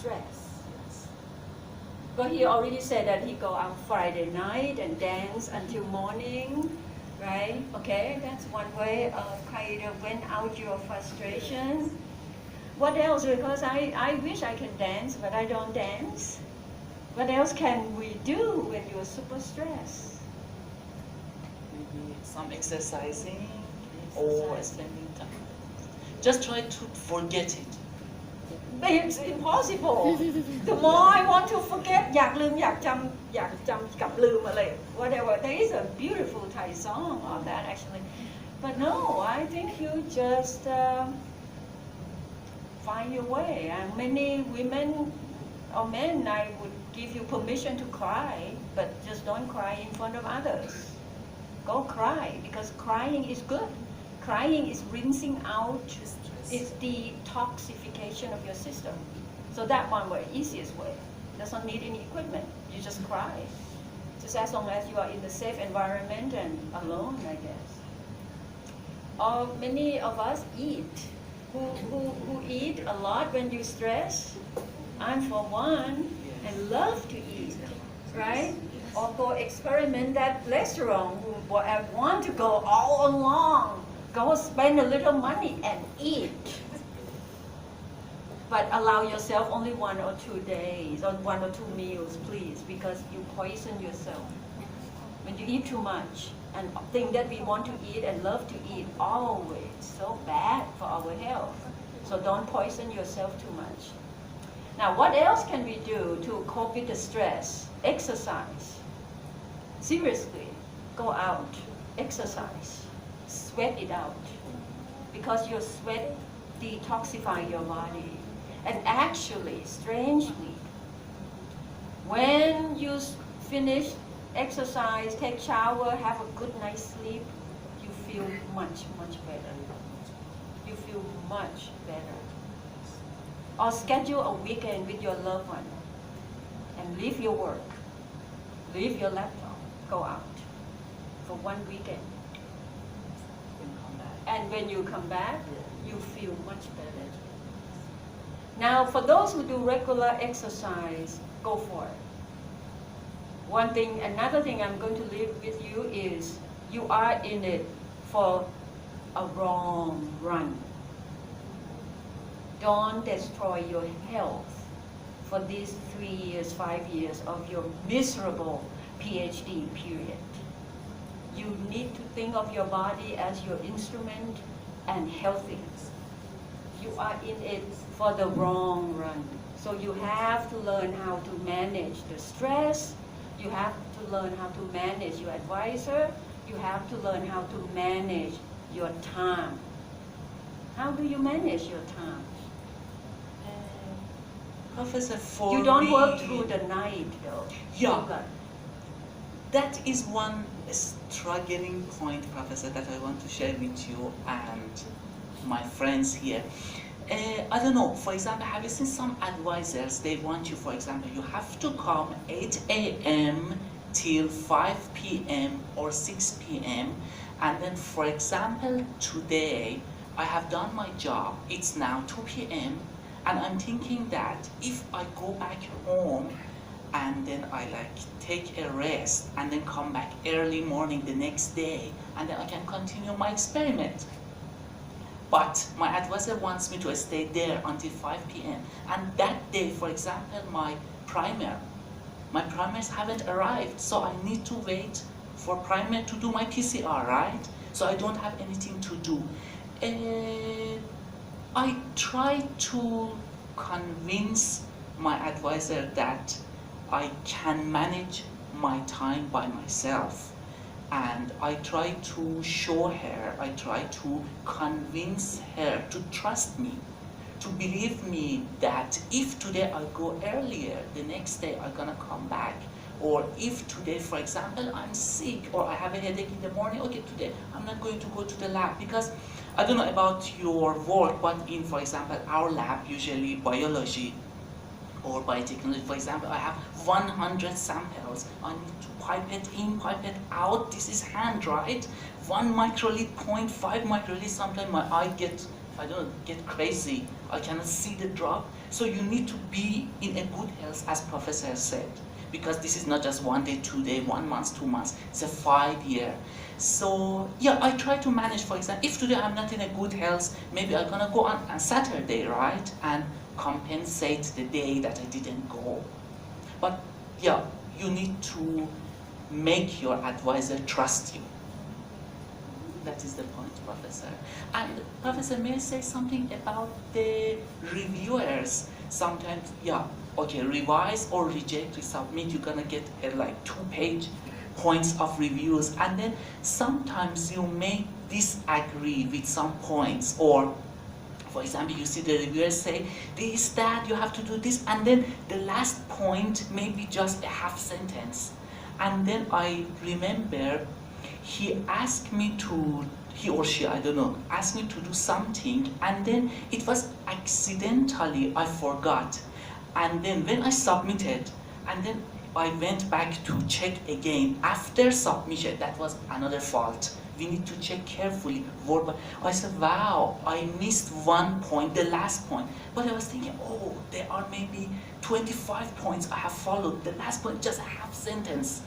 stress. But he already said that he go out Friday night and dance until morning, right? Okay, that's one way of kind of vent out your frustration. What else? Because I wish I can dance, but I don't dance. What else can we do when you're super stressed? Maybe some exercising or spending time. Just try to forget it. But it's impossible. The more I want to forget, อยากลืมอยากจำกับลืมอะไร whatever. There is a beautiful Thai song on that actually. But no, I think you just find your way. And many women or men, I would give you permission to cry, but just don't cry in front of others. Go cry, because crying is good. Crying is rinsing out, it's detoxification of your system. So that one way, easiest way. Doesn't need any equipment. You just cry. Just as long as you are in the safe environment and alone, I guess. Or many of us eat. Who eat a lot when you stress? I'm for one, I love to eat, right? Or go experiment that restaurant who I want to go all along. Go spend a little money and eat. But allow yourself only 1 or 2 days or 1 or 2 meals, please, because you poison yourself. When you eat too much and think that we want to eat and love to eat always, so bad for our health. So don't poison yourself too much. Now, what else can we do to cope with the stress? Exercise. Seriously, go out, exercise, sweat it out, because your sweat detoxifies your body. And actually, strangely, when you finish exercise, take shower, have a good night's sleep, you feel much, much better. You feel much better. Or schedule a weekend with your loved one and leave your work, leave your laptop, go out for 1 weekend. And when you come back, you feel much better. Now, for those who do regular exercise, go for it. Another thing I'm going to leave with you is you are in it for a long run. Don't destroy your health for these 3 years, 5 years of your miserable PhD period. You need to think of your body as your instrument and healthy. You are in it for the long run. So you have to learn how to manage the stress. You have to learn how to manage your advisor. You have to learn how to manage your time. How do you manage your time? Professor, for you don't me, work through the night though. Yeah. That is one struggling point, Professor, that I want to share with you and my friends here. I don't know, for example, have you seen some advisors, they want you, for example, you have to come 8 a.m. till 5 p.m. or 6 p.m. And then, for example, today, I have done my job, it's now 2 p.m. And I'm thinking that if I go back home and then I take a rest and then come back early morning the next day and then I can continue my experiment. But my advisor wants me to stay there until 5 p.m. And that day, for example, my primers haven't arrived, so I need to wait for primer to do my PCR, right? So I don't have anything to do. I try to convince my advisor that I can manage my time by myself. And I try to show her, I try to convince her to trust me, to believe me that if today I go earlier, the next day I'm gonna come back. Or if today, for example, I'm sick or I have a headache in the morning, okay, today I'm not going to go to the lab because I don't know about your work, but in, for example, our lab, usually biology or biotechnology, for example, I have 100 samples. I need to pipette in, pipette out. This is hand, right? 1 microliter, 0.5 microliter, sometimes my eye get crazy. I cannot see the drop. So you need to be in a good health, as Professor said, because this is not just 1 day, 2 day, 1 month, 2 months, it's a 5 year. So yeah, I try to manage, for example, if today I'm not in a good health, maybe I'm gonna go on Saturday, right? And compensate the day that I didn't go. But yeah, you need to make your advisor trust you. That is the point, Professor. And Professor, may I say something about the reviewers? Sometimes, yeah, okay, revise or reject, resubmit, you're gonna get like 2-page points of reviews, and then sometimes you may disagree with some points, or for example, you see the reviewers say this, that, you have to do this, and then the last point may be just a half sentence. And then I remember he asked me to, he or she, I don't know, asked me to do something, and then it was accidentally, I forgot. And then when I submitted, and then I went back to check again after submission, that was another fault. We need to check carefully word by. I said, wow, I missed 1 point, the last point. But I was thinking, oh, there are maybe 25 points I have followed. The last point, just a half sentence.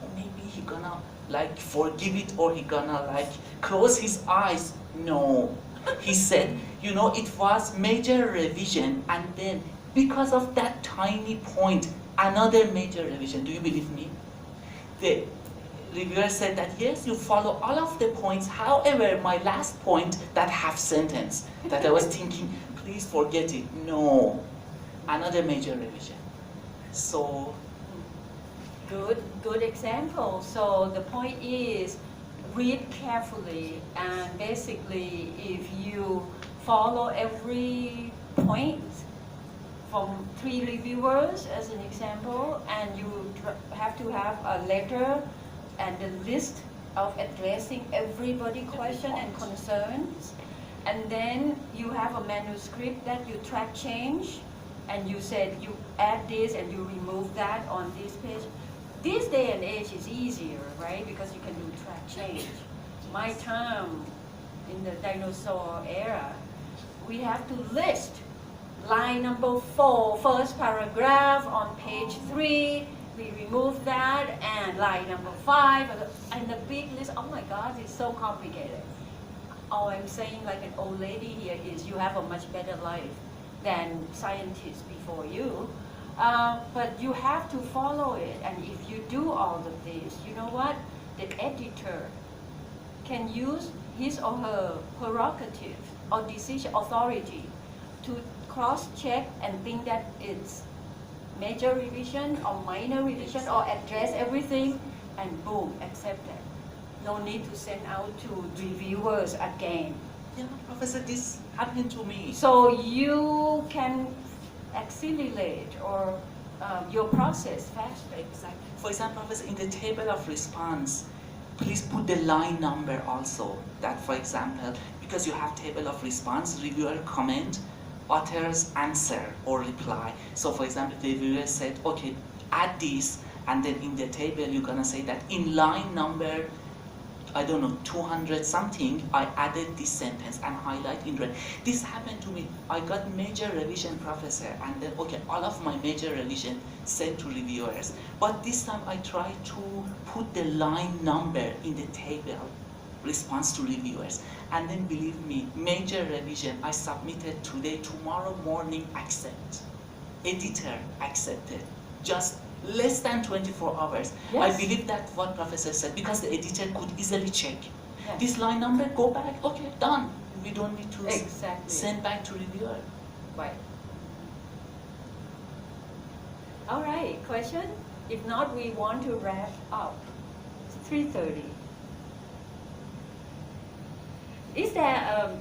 Or maybe he gonna like forgive it, or he gonna like close his eyes. No, he said, you know, it was major revision, and then because of that tiny point, another major revision. Do you believe me? The reviewer said that yes, you follow all of the points, however, my last point, that half sentence, that I was thinking, please forget it. No, another major revision. So, Good example. So the point is, read carefully, and basically if you follow every point from 3 reviewers as an example, and you have to have a letter and a list of addressing everybody question and concerns, and then you have a manuscript that you track change, and you said you add this and you remove that on this page. This day and age is easier, right? Because you can do track change. My time in the dinosaur era, we have to list line number 4, first paragraph on page 3, we remove that, and line number 5, and the big list. Oh my God, it's so complicated. All I'm saying, like an old lady here, is you have a much better life than scientists before you. But you have to follow it, and if you do all of this, you know what? The editor can use his or her prerogative or decision authority to cross-check and think that it's major revision or minor revision or address everything, and boom, accept it. No need to send out to reviewers again. yeah, Professor, this happened to me. So you can accelerate or your process faster. Exactly. For example, Professor, in the table of response, please put the line number also. That, for example, because you have table of response, reviewer comment, author's answer or reply. So for example, the reviewer said, okay, add this, and then in the table you're gonna say that in line number, I don't know, 200 something, I added this sentence and highlight in red. This happened to me. I got major revision, Professor, and then, okay, all of my major revision sent to reviewers. But this time I tried to put the line number in the table, response to reviewers. And then believe me, major revision, I submitted today, tomorrow morning, accept. Editor accepted. Just less than 24 hours. Yes. I believe that what Professor said, because the editor could easily check. Yes. This line number, go back, okay, done. We don't need to Exactly. send back to reviewer. Right. All right, question? If not, we want to wrap up. It's 3:30. Is there a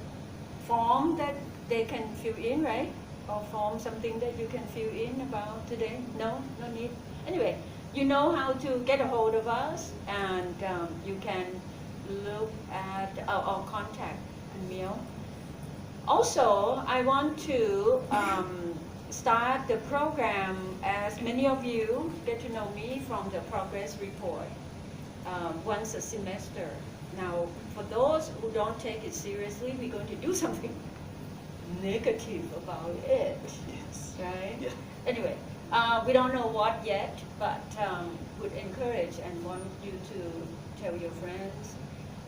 form that they can fill in, right? Or form something that you can fill in about today? No, no need. Anyway, you know how to get a hold of us, and you can look at our contact Emil. Also, I want to start the program, as many of you get to know me from the progress report once a semester. Now, for those who don't take it seriously, we're going to do something negative about it, Yes. right? Yeah. Anyway, we don't know what yet, but would encourage and want you to tell your friends.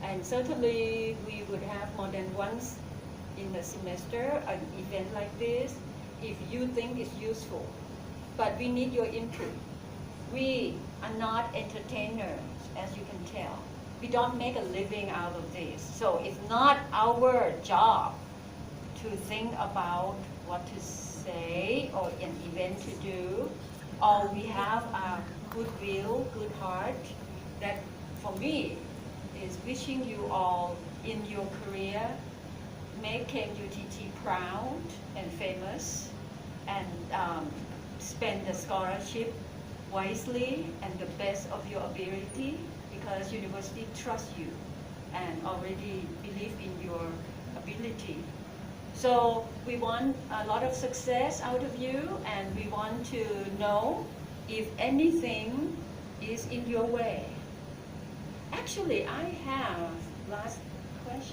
And certainly we would have more than once in a semester an event like this if you think it's useful. But we need your input. We are not entertainers, as you can tell. We don't make a living out of this. So it's not our job to think about what to say or an event to do. Or we have a goodwill, good heart that for me is wishing you all in your career make KMUTT proud and famous, and spend the scholarship wisely and the best of your ability, because university trusts you and already believe in your ability. So we want a lot of success out of you, and we want to know if anything is in your way. Actually, I have last question.